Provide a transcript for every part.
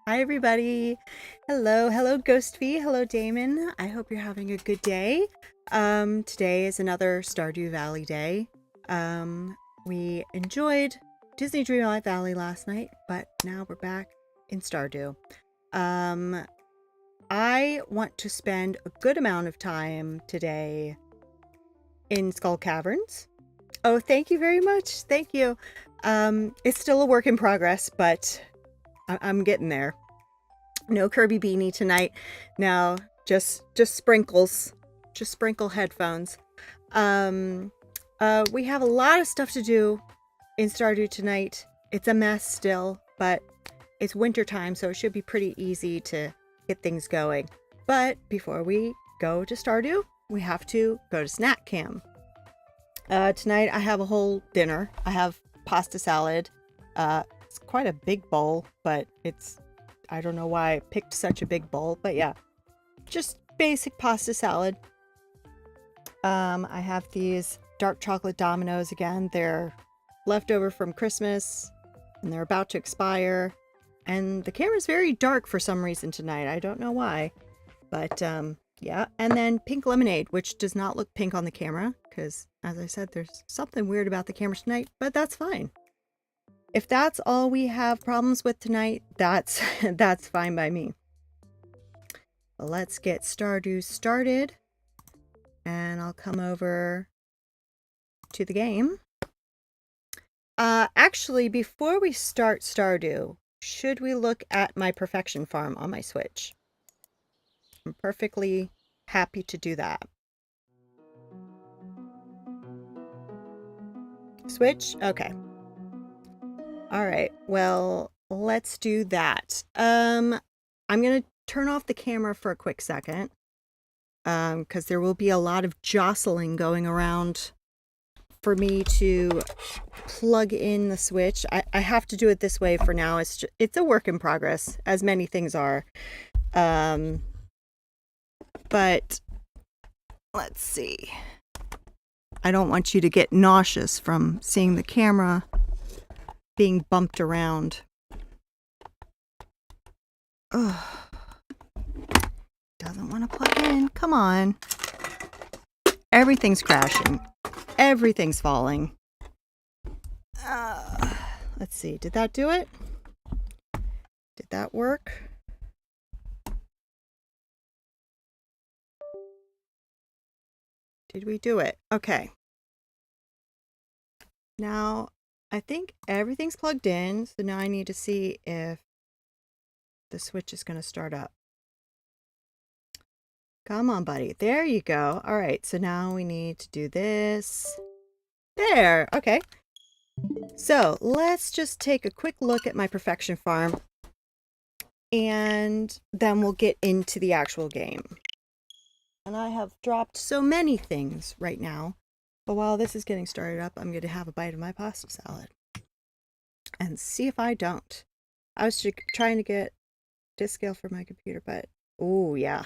Hi everybody. Hello Ghost V. Hello Damon. I hope you're having a good day. Today is another Stardew Valley day. We enjoyed Disney Dreamlight Valley last night, but now we're back in Stardew. I want to spend a good amount of time today in Skull Caverns. Oh, thank you very much. Thank you. It's still a work in progress, but I'm getting there. No Kirby beanie tonight. No, just sprinkles. Just sprinkle headphones. We have a lot of stuff to do in Stardew tonight. It's a mess still, but it's winter time, so it should be pretty easy to get things going. But before we go to Stardew, we have to go to Snack Cam. Tonight I have a whole dinner. I have pasta salad. It's quite a big bowl, but I don't know why I picked such a big bowl, but yeah, just basic pasta salad. I have these dark chocolate Dominoes again. They're leftover from Christmas and they're about to expire. And the camera's very dark for some reason tonight. I don't know why, but yeah. And then pink lemonade, which does not look pink on the camera because, as I said, there's something weird about the camera tonight, but that's fine. If that's all we have problems with tonight, that's fine by me. Well, let's get Stardew started. And I'll come over to the game. Actually, before we start Stardew, should we look at my perfection farm on my Switch? I'm perfectly happy to do that. Switch? Okay. All right, well, let's do that. I'm going to turn off the camera for a quick second because there will be a lot of jostling going around for me to plug in the Switch. I have to do it this way for now. It's a work in progress, as many things are. But let's see. I don't want you to get nauseous from seeing the camera being bumped around. Ugh. Doesn't want to plug in. Come on. Everything's crashing. Everything's falling. Let's see. Did that do it? Did that work? Did we do it? Okay. Now, I think everything's plugged in, so now I need to see if the Switch is going to start up. Come on, buddy. There you go. All right, so now we need to do this. There, okay. So let's just take a quick look at my perfection farm, and then we'll get into the actual game. And I have dropped so many things right now. But while this is getting started up, I'm going to have a bite of my pasta salad. And see if I don't. I was trying to get disk scale for my computer, but... oh, yeah.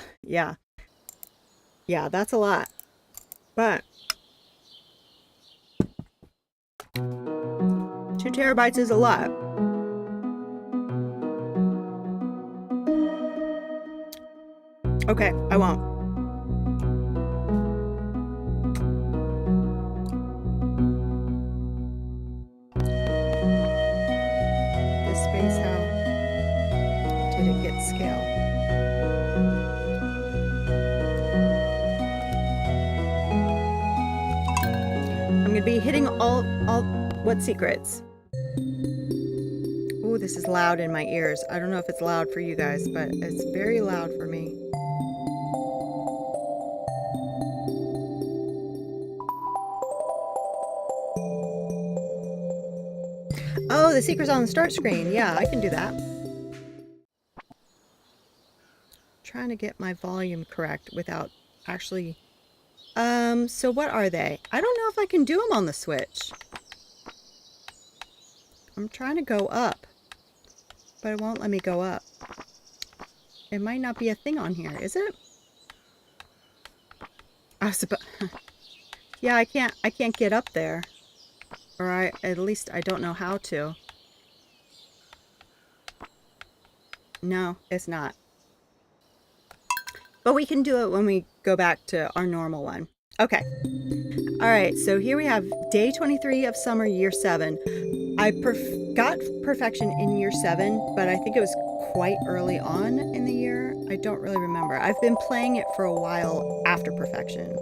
Yeah, that's a lot. But... 2 terabytes is a lot. Okay, I won't. Scale. I'm going to be hitting all what secrets? Oh, this is loud in my ears. I don't know if it's loud for you guys, but it's very loud for me. Oh, the secret's on the start screen. Yeah, I can do that. Trying to get my volume correct without actually... so what are they? I don't know if I can do them on the Switch. I'm trying to go up, but it won't let me go up. It might not be a thing on here, is it? Yeah, I can't get up there. Or at least I don't know how to. No, it's not. But we can do it when we go back to our normal one. Okay. All right, so here we have day 23 of summer, year 7. I got perfection in year 7, but I think it was quite early on in the year. I don't really remember. I've been playing it for a while after perfection.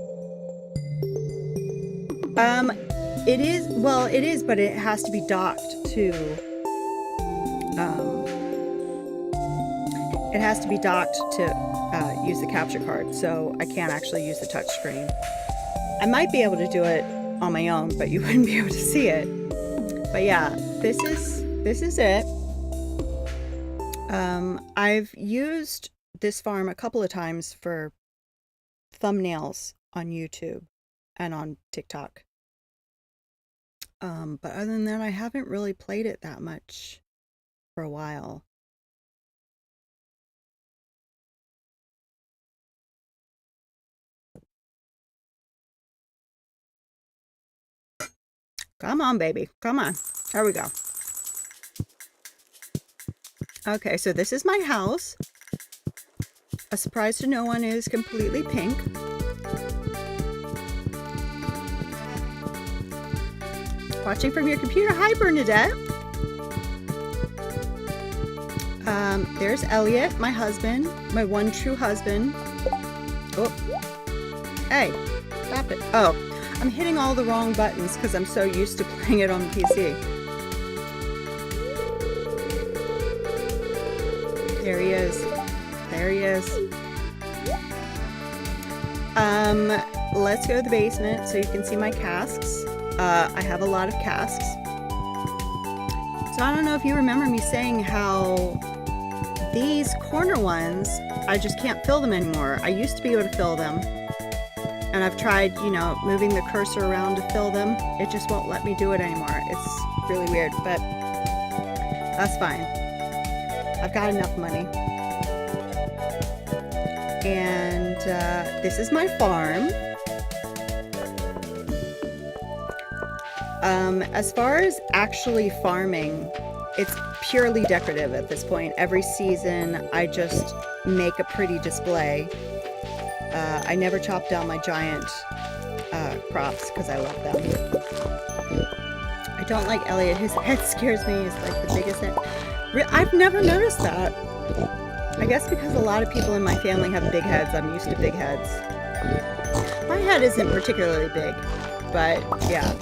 It is, but it has to be docked to, it has to be docked to use the capture card, so I can't actually use the touch screen. I might be able to do it on my own, but you wouldn't be able to see it. But yeah, this is it. I've used this farm a couple of times for thumbnails on YouTube and on TikTok. But other than that, I haven't really played it that much for a while. Come on, baby. Come on. There we go. Okay, so this is my house. A surprise to no one is completely pink. Watching from your computer. Hi, Bernadette. There's Elliot, my husband, my one true husband. Oh, hey, stop it. Oh, I'm hitting all the wrong buttons because I'm so used to playing it on the PC. There he is. There he is. Let's go to the basement so you can see my casks. I have a lot of casks. So I don't know if you remember me saying how these corner ones, I just can't fill them anymore. I used to be able to fill them. And I've tried, moving the cursor around to fill them. It just won't let me do it anymore. It's really weird, but that's fine. I've got enough money. And this is my farm. As far as actually farming, it's purely decorative at this point. Every season, I just make a pretty display. I never chop down my giant crops because I love them. I don't like Elliot. His head scares me. It's like the biggest head. I've never noticed that. I guess because a lot of people in my family have big heads. I'm used to big heads. My head isn't particularly big, but yeah,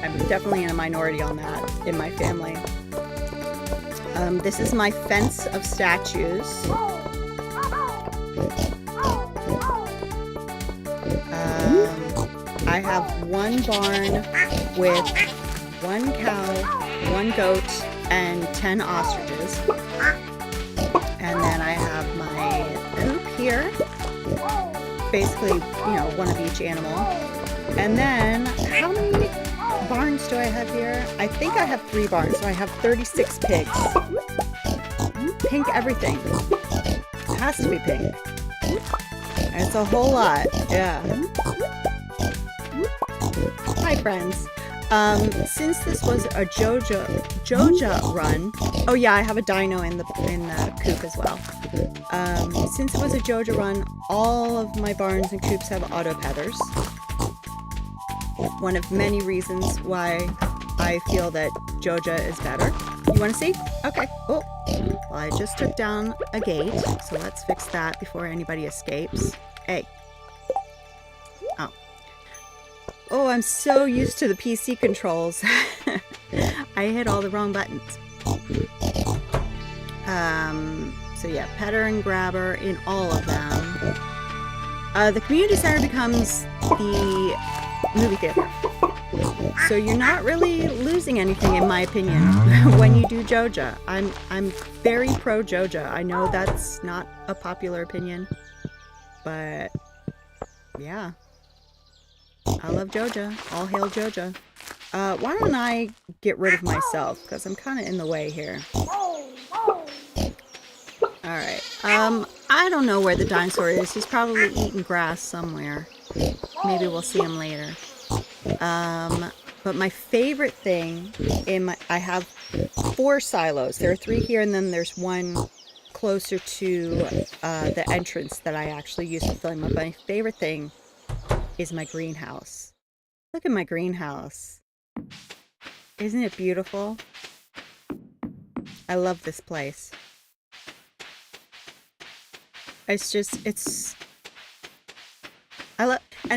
I'm definitely in a minority on that in my family. This is my fence of statues. I have one barn with 1 cow, 1 goat, and 10 ostriches. And then I have my coop here. Basically, one of each animal. And then, how many barns do I have here? I think I have 3 barns, so I have 36 pigs. Pink everything. It has to be pink. It's a whole lot, yeah. Hi, friends. Since this was a Joja run, oh yeah, I have a dino in the coop as well. Since it was a Joja run, all of my barns and coops have auto petters. One of many reasons why I feel that Joja is better. You want to see? Okay. Oh, well, I just took down a gate, so let's fix that before anybody escapes. Hey. Oh. Oh, I'm so used to the PC controls. I hit all the wrong buttons. So yeah, petter and grabber in all of them. The community center becomes the movie theater. So you're not really losing anything, in my opinion, when you do Joja. I'm very pro Joja. I know that's not a popular opinion, but yeah. I love Joja. All hail Joja. Why don't I get rid of myself? Because I'm kind of in the way here. Alright. I don't know where the dinosaur is. He's probably eating grass somewhere. Maybe we'll see him later. But my favorite thing I have 4 silos. There are 3 here, and then there's one closer to the entrance that I actually use for filling up. My favorite thing is my greenhouse. Look at my greenhouse. Isn't it beautiful? I love this place. And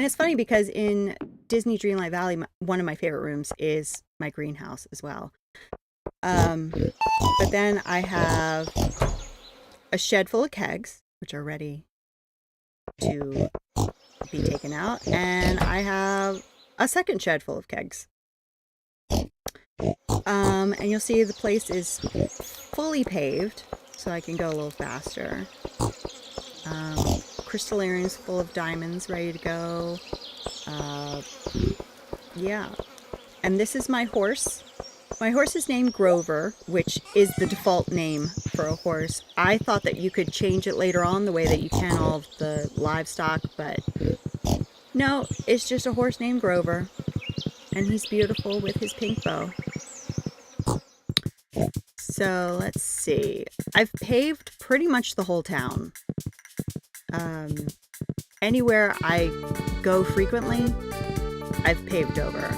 it's funny because in Disney Dreamlight Valley, one of my favorite rooms is my greenhouse as well. But then I have a shed full of kegs, which are ready to be taken out, and I have a second shed full of kegs. And you'll see the place is fully paved, so I can go a little faster. Crystal earrings full of diamonds ready to go. Yeah. And this is my horse. My horse is named Grover, which is the default name for a horse. I thought that you could change it later on the way that you can all of the livestock, but no, it's just a horse named Grover. And he's beautiful with his pink bow. So let's see. I've paved pretty much the whole town. Anywhere I go frequently, I've paved over.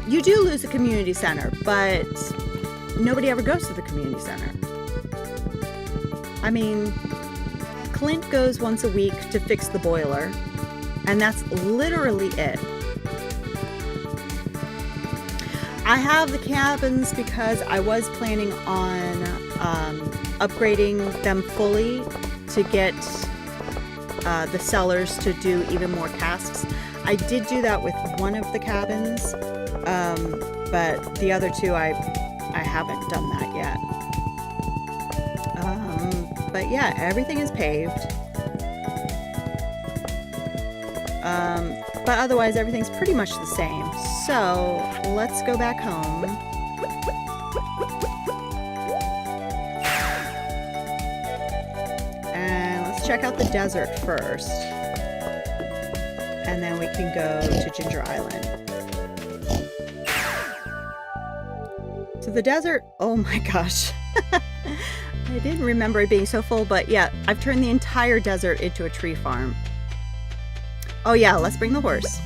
You do lose a community center, but nobody ever goes to the community center. I mean, Clint goes once a week to fix the boiler, and that's literally it. I have the cabins because I was planning on upgrading them fully to get the sellers to do even more tasks. I did do that with one of the cabins, but the other 2 I haven't done that yet. But yeah, everything is paved. But otherwise everything's pretty much the same. So let's go back home. Check out the desert first, and then we can go to Ginger Island. So the desert, oh my gosh. I didn't remember it being so full, but yeah, I've turned the entire desert into a tree farm. Oh yeah, let's bring the horse.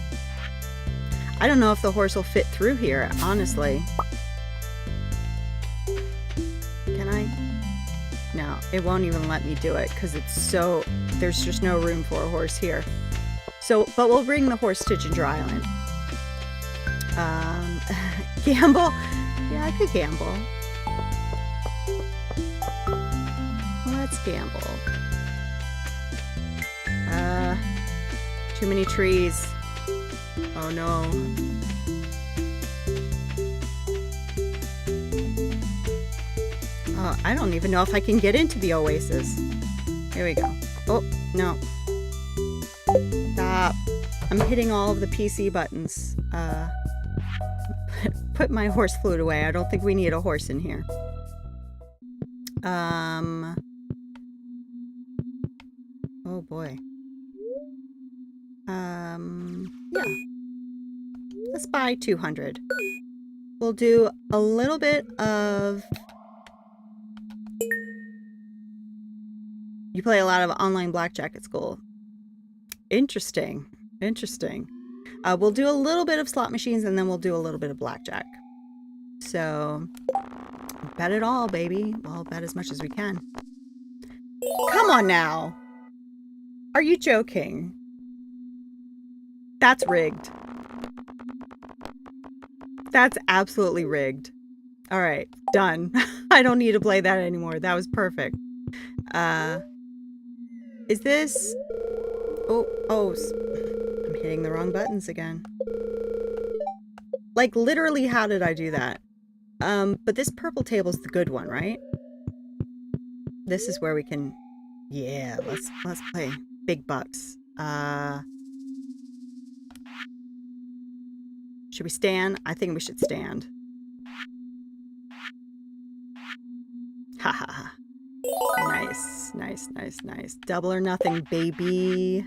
I don't know if the horse will fit through here, honestly. Can I? No, it won't even let me do it because there's just no room for a horse here. So, but we'll bring the horse to Ginger Island. Gamble? Yeah, I could gamble. Let's gamble. Too many trees. Oh no. Oh, I don't even know if I can get into the oasis. Here we go. Oh, no. Stop. I'm hitting all of the PC buttons. Put my horse flute away. I don't think we need a horse in here. Oh boy. Yeah. Let's buy 200. We'll do a little bit of... You play a lot of online blackjack at school. Interesting. Interesting. We'll do a little bit of slot machines, and then we'll do a little bit of blackjack. So, bet it all, baby. Well, bet as much as we can. Come on now. Are you joking? That's rigged. That's absolutely rigged. All right, done. I don't need to play that anymore. That was perfect. Is this... Oh, I'm hitting the wrong buttons again. Like, literally, how did I do that? But this purple table's the good one, right? This is where we can... Yeah, let's play big bucks. Should Should we stand? I think we should stand. Ha ha ha. Nice, nice, nice, nice. Double or nothing, baby.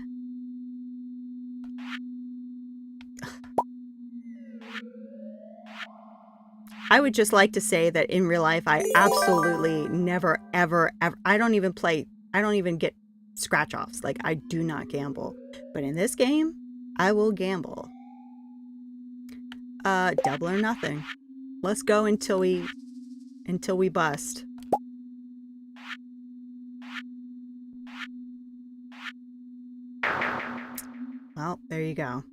I would just like to say that in real life, I absolutely never, ever, ever, I don't even get scratch offs. Like, I do not gamble. But in this game, I will gamble. Double or nothing. Let's go until we bust. Well, there you go.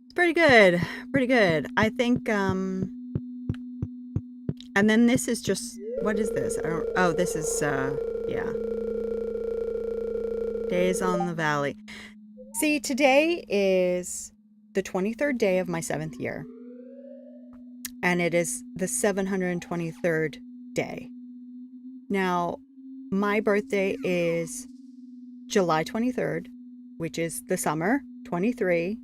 It's pretty good. Pretty good. I think, and then this is just, what is this? Oh, this is, yeah. Days on the Valley. See, today is the 23rd day of my 7th year. And it is the 723rd day. Now, my birthday is July 23rd, which is the summer, 23.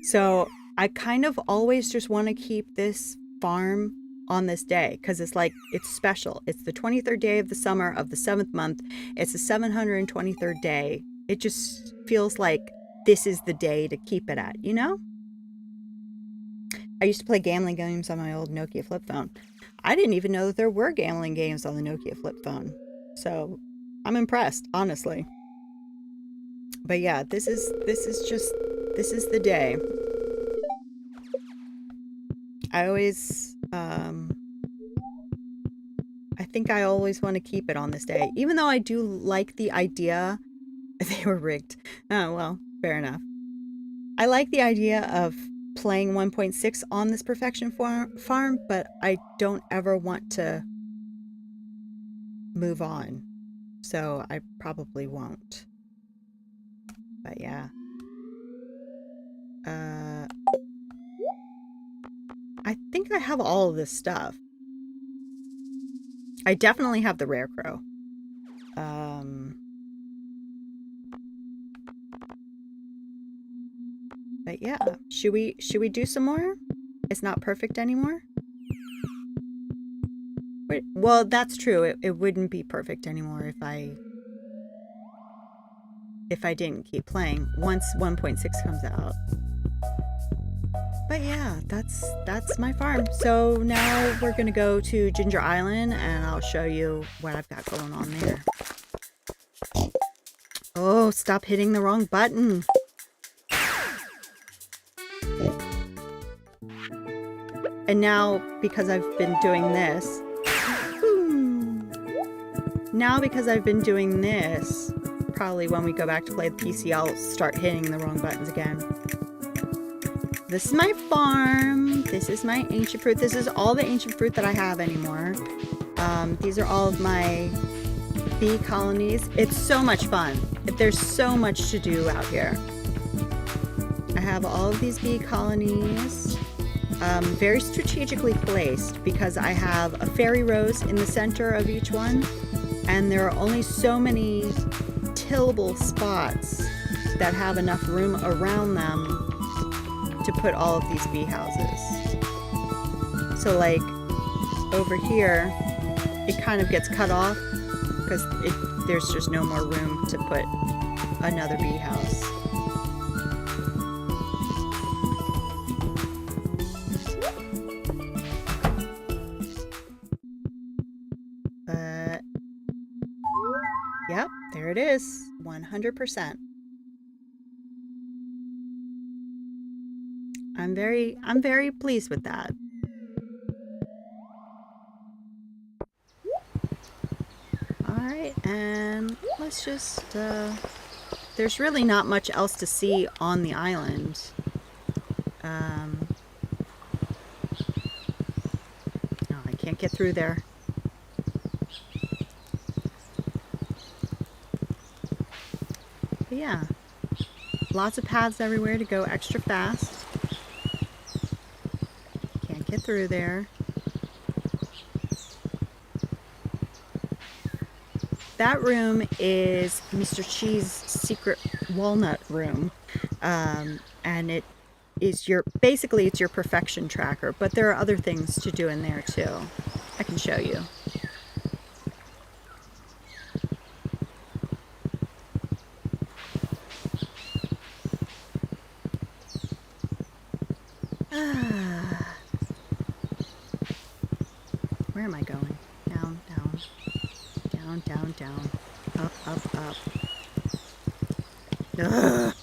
So I kind of always just want to keep this farm on this day because it's like, it's special. It's the 23rd day of the summer of the 7th month. It's the 723rd day. It just feels like this is the day to keep it at, you know? I used to play gambling games on my old Nokia flip phone. I didn't even know that there were gambling games on the Nokia flip phone. So I'm impressed, honestly. But yeah, this is the day. I always, I think I always want to keep it on this day, even though I do like the idea. They were rigged. Oh, well, fair enough. I like the idea of playing 1.6 on this perfection farm, but I don't ever want to move on. So I probably won't. But yeah. I think I have all of this stuff. I definitely have the rare crow. But yeah, should we do some more? It's not perfect anymore? Wait, well, that's true. It wouldn't be perfect anymore if I didn't keep playing once 1.6 comes out. But yeah, that's my farm. So now we're gonna go to Ginger Island and I'll show you what I've got going on there. Oh, stop hitting the wrong button. And now, because I've been doing this, probably when we go back to play the PC, I'll start hitting the wrong buttons again. This is my farm. This is my ancient fruit. This is all the ancient fruit that I have anymore. These are all of my bee colonies. It's so much fun. There's so much to do out here. I have all of these bee colonies. Very strategically placed because I have a fairy rose in the center of each one, and there are only so many tillable spots that have enough room around them to put all of these bee houses. So like over here, it kind of gets cut off because there's just no more room to put another bee house. Yep, there it is, 100%. I'm very pleased with that. All right, and let's just, there's really not much else to see on the island. No, I can't get through there. But yeah, lots of paths everywhere to go extra fast. Can't get through there. That room is Mr. Cheese's secret walnut room. And is your, basically it's your perfection tracker, but there are other things to do in there too. I can show you. Where am I going? Down, down, down, down, down, up, up, up. Ugh.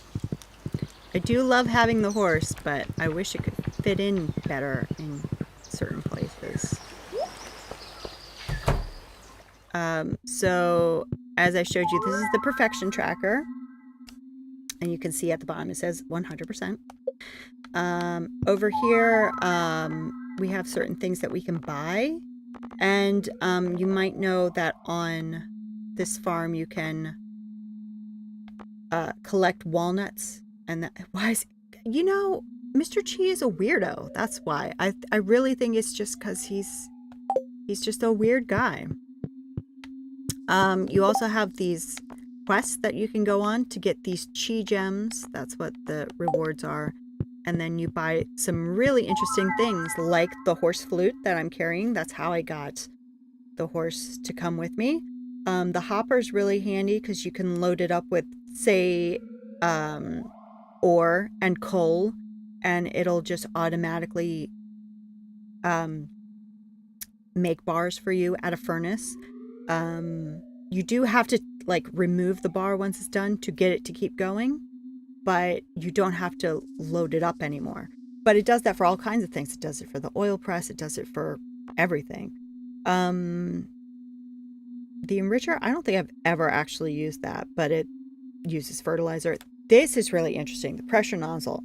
I do love having the horse, but I wish it could fit in better in certain places. So as I showed you, this is the perfection tracker. And you can see at the bottom it says 100%. Over here, we have certain things that we can buy. And you might know that on this farm you can collect walnuts. And that, why is, you know, Mr. Chi is a weirdo. That's why. I really think it's just because he's just a weird guy. You also have these quests that you can go on to get these chi gems. That's what the rewards are. And then you buy some really interesting things like the horse flute that I'm carrying. That's how I got the horse to come with me. The hopper is really handy because you can load it up with, say, ore and coal, and it'll just automatically make bars for you at a furnace. You do have to like remove the bar once it's done to get it to keep going, but you don't have to load it up anymore. But it does that for all kinds of things. It does it for the oil press. It does it for everything. The enricher, I don't think I've ever actually used that, but it uses fertilizer. This is really interesting, the pressure nozzle.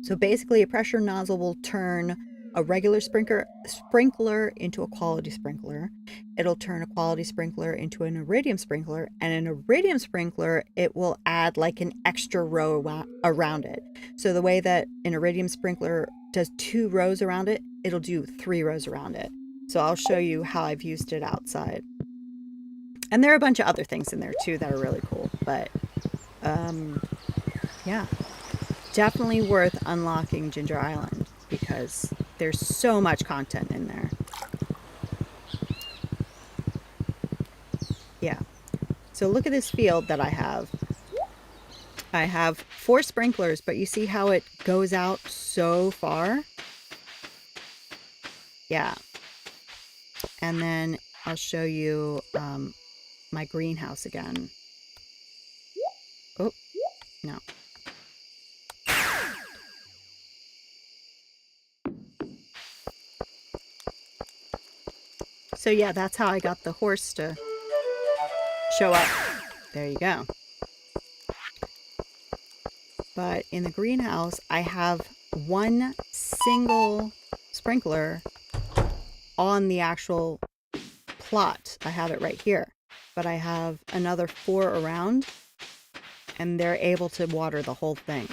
So basically a pressure nozzle will turn a regular sprinkler into a quality sprinkler. It'll turn a quality sprinkler into an iridium sprinkler, and an iridium sprinkler, it will add like an extra row around it. So the way that an iridium sprinkler does 2 rows around it, it'll do 3 rows around it. So I'll show you how I've used it outside. And there are a bunch of other things in there too that are really cool, but yeah, definitely worth unlocking Ginger Island because there's so much content in there. Yeah. So look at this field that I have. I have 4 sprinklers, but you see how it goes out so far? Yeah. And then I'll show you my greenhouse again. Oh, no. So yeah, that's how I got the horse to show up. There you go. But in the greenhouse, I have 1 single sprinkler on the actual plot. I have it right here, but I have another 4 around, and they're able to water the whole thing.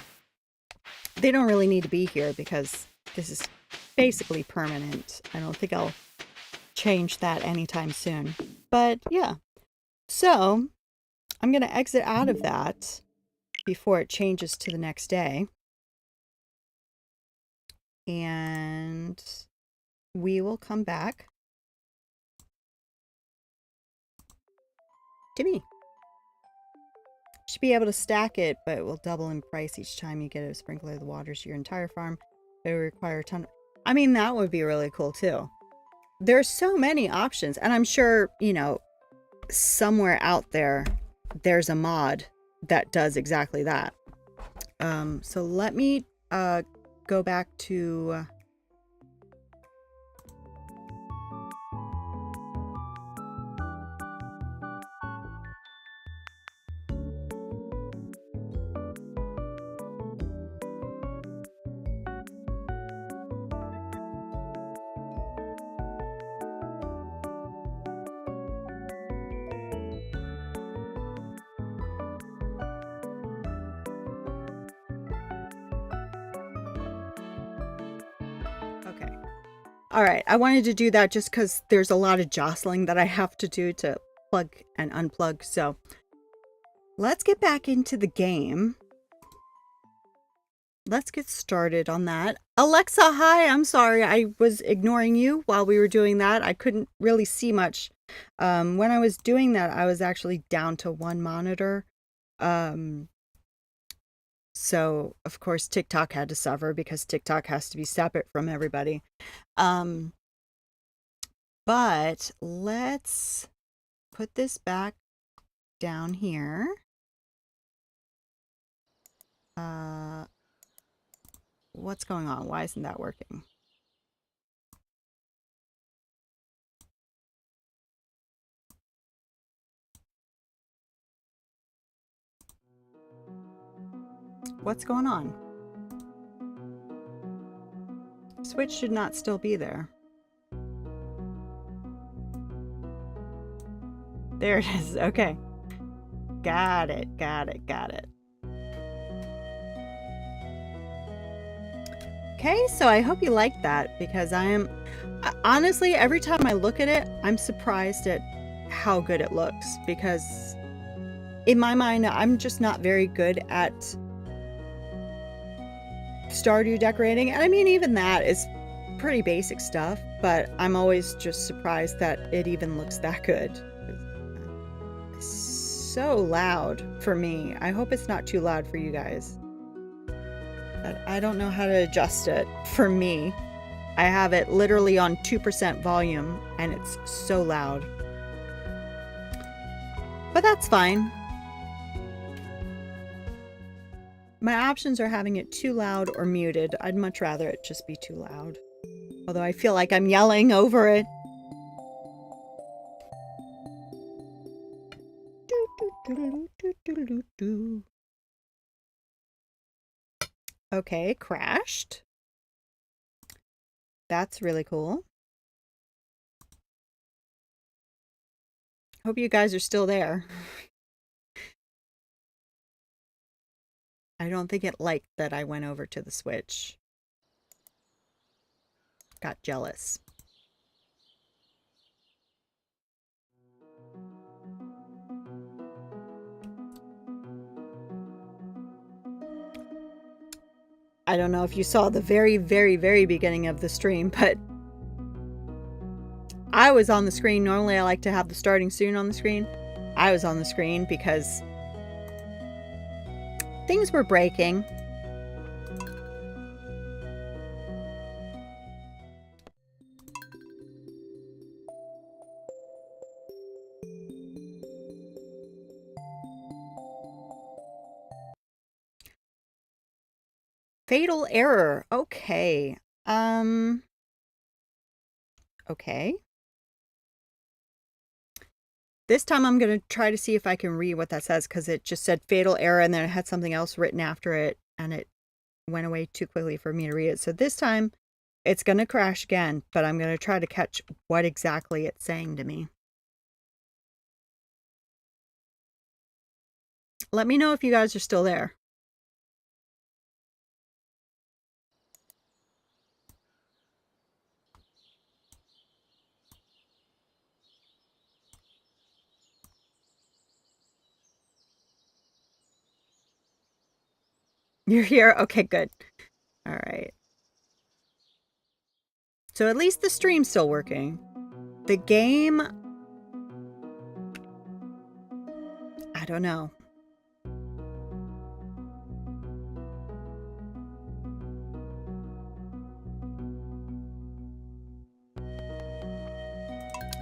They don't really need to be here because this is basically permanent. I don't think I'll change that anytime soon. But yeah, so I'm going to exit out of that before it changes to the next day. And we will come back to me. Should be able to stack it, but it will double in price each time you get a sprinkler that waters your entire farm. It will require a ton. I mean, that would be really cool too. There's so many options, and I'm sure, you know, somewhere out there, there's a mod that does exactly that. So let me go back to okay. All right, I wanted to do that just because there's a lot of jostling that I have to do to plug and unplug. So let's get back into the game. let's get started on that. Alexa, hi. I'm sorry. I was ignoring you while we were doing that. I couldn't really see much. When I was doing that, I was actually down to one monitor. So, of course, TikTok had to suffer because TikTok has to be separate from everybody. Um, but let's put this back down here. What's going on? Why isn't that working? What's going on? Switch should not still be there. There it is. Okay. Got it. Got it. Got it. Okay, so I hope you like that because I am honestly, every time I look at it, I'm surprised at how good it looks because in my mind, I'm just not very good at Stardew decorating. And I mean, even that is pretty basic stuff, but I'm always just surprised that it even looks that good. It's so loud for me. I hope it's not too loud for you guys. But I don't know how to adjust it for me. I have it literally on 2% volume and it's so loud. But that's fine. My options are having it too loud or muted. I'd much rather it just be too loud. Although I feel like I'm yelling over it. Okay, crashed. That's really cool. Hope you guys are still there. I don't think it liked that I went over to the Switch. Got jealous. I don't know if you saw the very, very, very beginning of the stream, but I was on the screen. Normally I like to have the starting soon on the screen. I was on the screen because things were breaking. Fatal error. Okay. Okay. This time I'm going to try to see if I can read what that says because it just said fatal error and then it had something else written after it and it went away too quickly for me to read it. So this time it's going to crash again, but I'm going to try to catch what exactly it's saying to me. Let me know if you guys are still there. You're here? Okay, good. All right. So at least the stream's still working. The game, I don't know.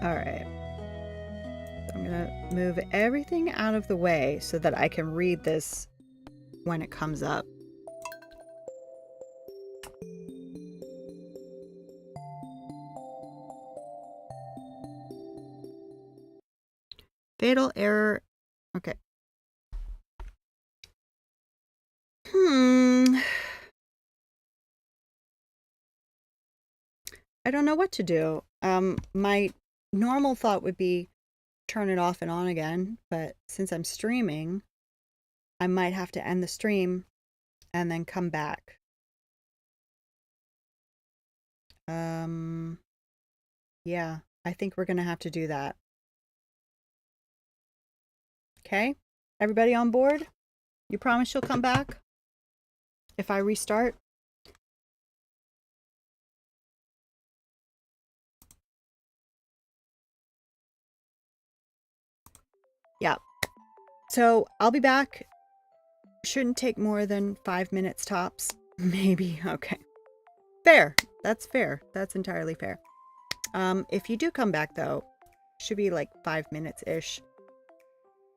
All right. So I'm going to move everything out of the way so that I can read this when it comes up. Fatal error. Okay. I don't know what to do. My normal thought would be turn it off and on again, but since I'm streaming, I might have to end the stream and then come back. Yeah, I think we're gonna have to do that. Okay, everybody on board? You promise you'll come back? if I restart. Yeah. So I'll be back. Shouldn't take more than 5 minutes tops. Maybe. Okay. Fair. That's fair. That's entirely fair. If you do come back though, should be like 5 minutes-ish.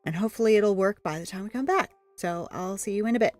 And hopefully it'll work by the time we come back. So I'll see you in a bit.